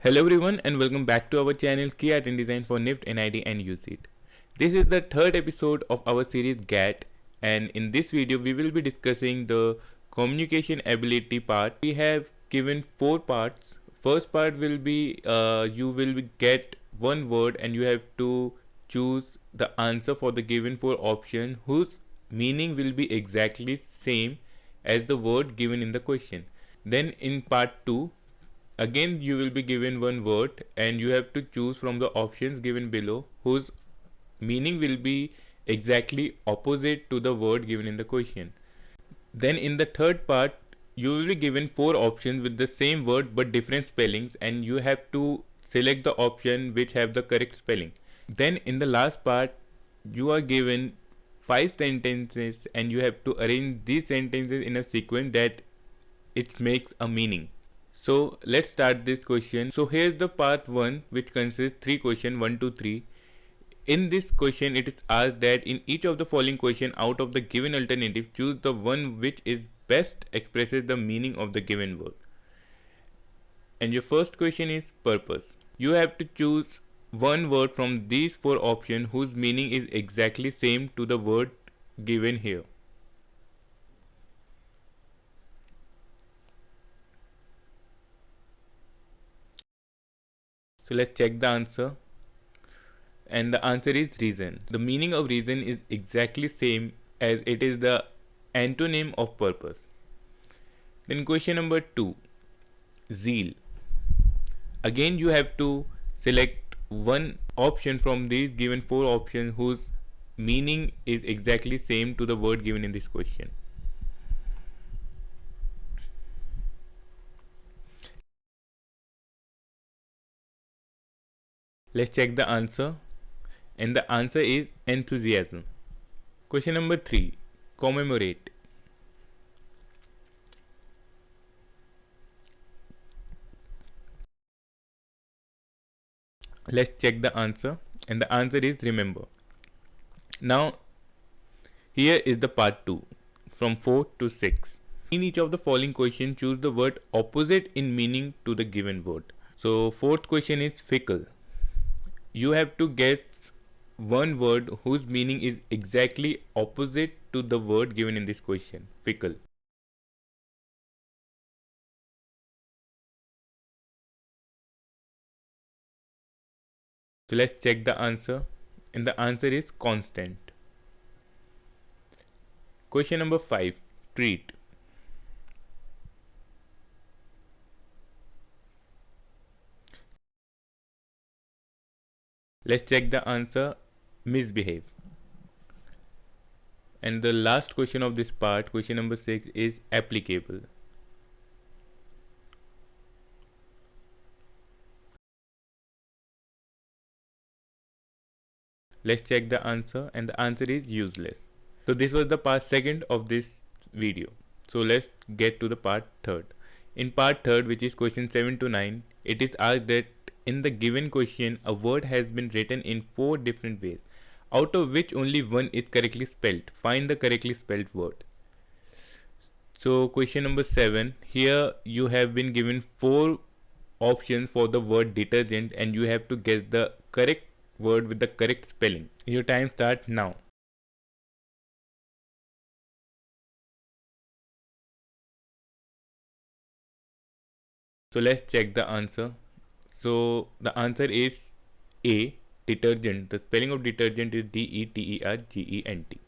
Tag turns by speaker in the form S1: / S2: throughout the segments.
S1: Hello everyone and welcome back to our channel Key Art and Design for NIFT, NID and UCIT. This is the third episode of our series GAT, and in this video we will be discussing the communication ability part. We have given 4 parts. First part will be you will get one word and you have to choose the answer for the given 4 option whose meaning will be exactly same as the word given in the question. Then in part 2, again you will be given one word and you have to choose from the options given below whose meaning will be exactly opposite to the word given in the question. Then in the third part you will be given 4 options with the same word but different spellings and you have to select the option which have the correct spelling. Then in the last part you are given 5 sentences and you have to arrange these sentences in a sequence that it makes a meaning. So let's start this question. So here's the part 1 which consists 3 questions 1 to 3. In this question it is asked that in each of the following question out of the given alternative choose the one which is best expresses the meaning of the given word. And your first question is purpose. You have to choose one word from these 4 options whose meaning is exactly same to the word given here. So let's check the answer. And the answer is reason. The meaning of reason is exactly same as it is the antonym of purpose. Then question number 2, zeal. Again you have to select one option from these given 4 options whose meaning is exactly same to the word given in this question. Let's check the answer, and the answer is enthusiasm. Question number 3, commemorate. Let's check the answer, and the answer is remember. Now here is the part 2 from 4 to 6. In each of the following questions choose the word opposite in meaning to the given word. So fourth question is fickle. You have to guess one word whose meaning is exactly opposite to the word given in this question. Fickle. So let's check the answer, and the answer is constant. Question number 5, treat. Let's check the answer, misbehave. And the last question of this part, question number 6, is applicable. Let's check the answer, and the answer is useless. So this was the part second of this video. So let's get to the part third. In part third, which is question 7 to 9, it is asked that in the given question a word has been written in 4 different ways, out of which only one is correctly spelled. Find the correctly spelled word. So question number 7, here you have been given 4 options for the word detergent and you have to guess the correct word with the correct spelling. Your time starts now. So let's check the answer. So the answer is A, detergent. The spelling of detergent is DETERGENT.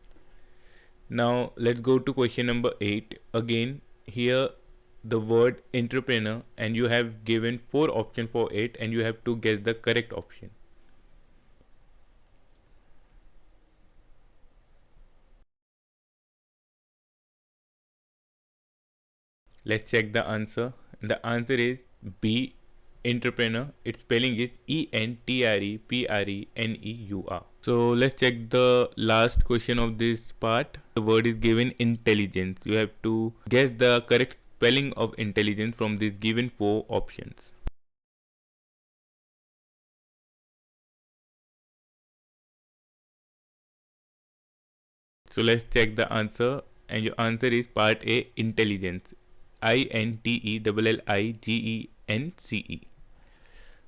S1: Now let's go to question number 8. Again, here the word entrepreneur, and you have given 4 options for it and you have to guess the correct option. Let's check the answer. The answer is B, entrepreneur. Its spelling is ENTREPRENEUR. So let's check the last question of this part. The word is given intelligence. You have to guess the correct spelling of intelligence from these given 4 options. So let's check the answer, and your answer is part A, intelligence. INTELLIGENCE.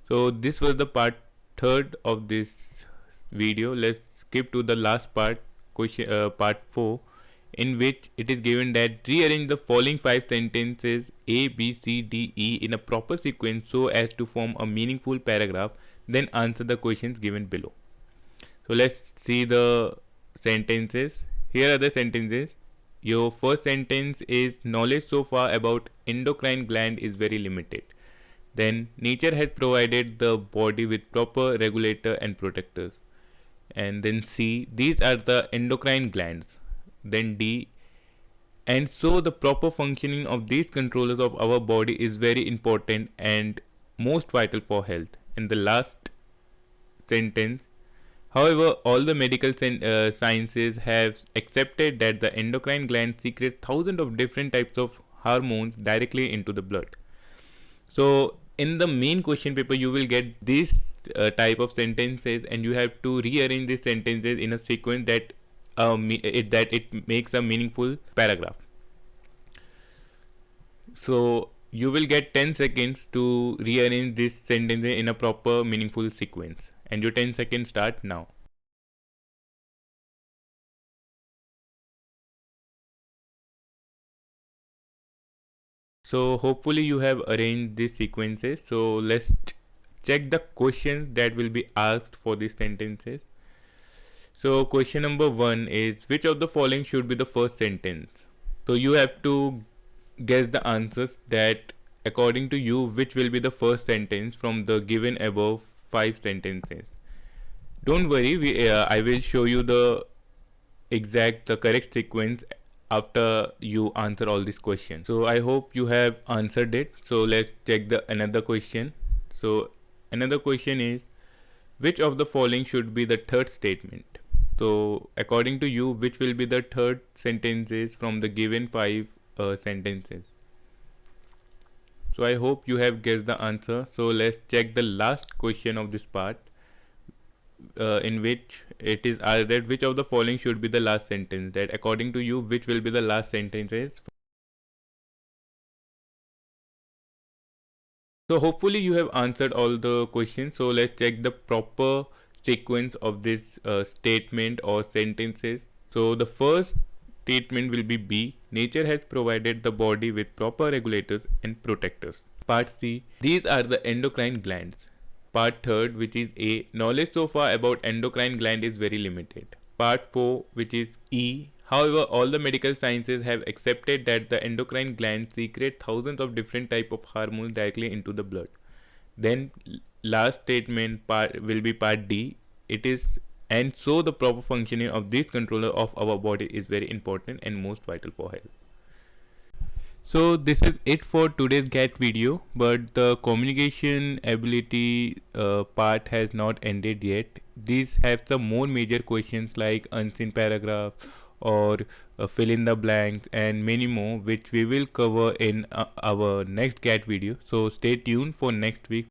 S1: So this was the part third of this video. Let's skip to the last part, question part 4, in which it is given that rearrange the following 5 sentences A, B, C, D, E in a proper sequence so as to form a meaningful paragraph, then answer the questions given below. So let's see the sentences. Here are the sentences. Your first sentence is knowledge so far about endocrine gland is very limited. Then nature has provided the body with proper regulator and protectors. And then C, these are the endocrine glands. Then D, and so the proper functioning of these controllers of our body is very important and most vital for health. And the last sentence, however, all the medical sciences have accepted that the endocrine gland secretes thousands of different types of hormones directly into the blood. So in the main question paper you will get this type of sentences, and you have to rearrange these sentences in a sequence that it makes a meaningful paragraph. So you will get 10 seconds to rearrange this sentence in a proper meaningful sequence, and your 10 seconds start now. So hopefully you have arranged these sequences. So let's check the questions that will be asked for these sentences. So question number 1 is, which of the following should be the first sentence? So you have to guess the answers that according to you which will be the first sentence from the given above 5 sentences. Don't worry, I will show you the correct sequence after you answer all these questions. So I hope you have answered it. So let's check the another question. So another question is, which of the following should be the third statement? So according to you, which will be the third sentences from the given 5 sentences? So I hope you have guessed the answer. So let's check the last question of this part, in which it is asked that which of the following should be the last sentence, that according to you which will be the last sentences. So hopefully you have answered all the questions. So let's check the proper sequence of this statement or sentences. So the first statement will be B, nature has provided the body with proper regulators and protectors. Part C, these are the endocrine glands. Part 3rd, which is A, knowledge so far about endocrine gland is very limited. Part 4, which is E, however, all the medical sciences have accepted that the endocrine gland secrete thousands of different type of hormones directly into the blood. Then last statement part will be part D. It is, and so the proper functioning of this controller of our body is very important and most vital for health. So this is it for today's GAT video, but the communication ability part has not ended yet. These have some more major questions like unseen paragraph or fill in the blanks and many more, which we will cover in our next GAT video. So stay tuned for next week.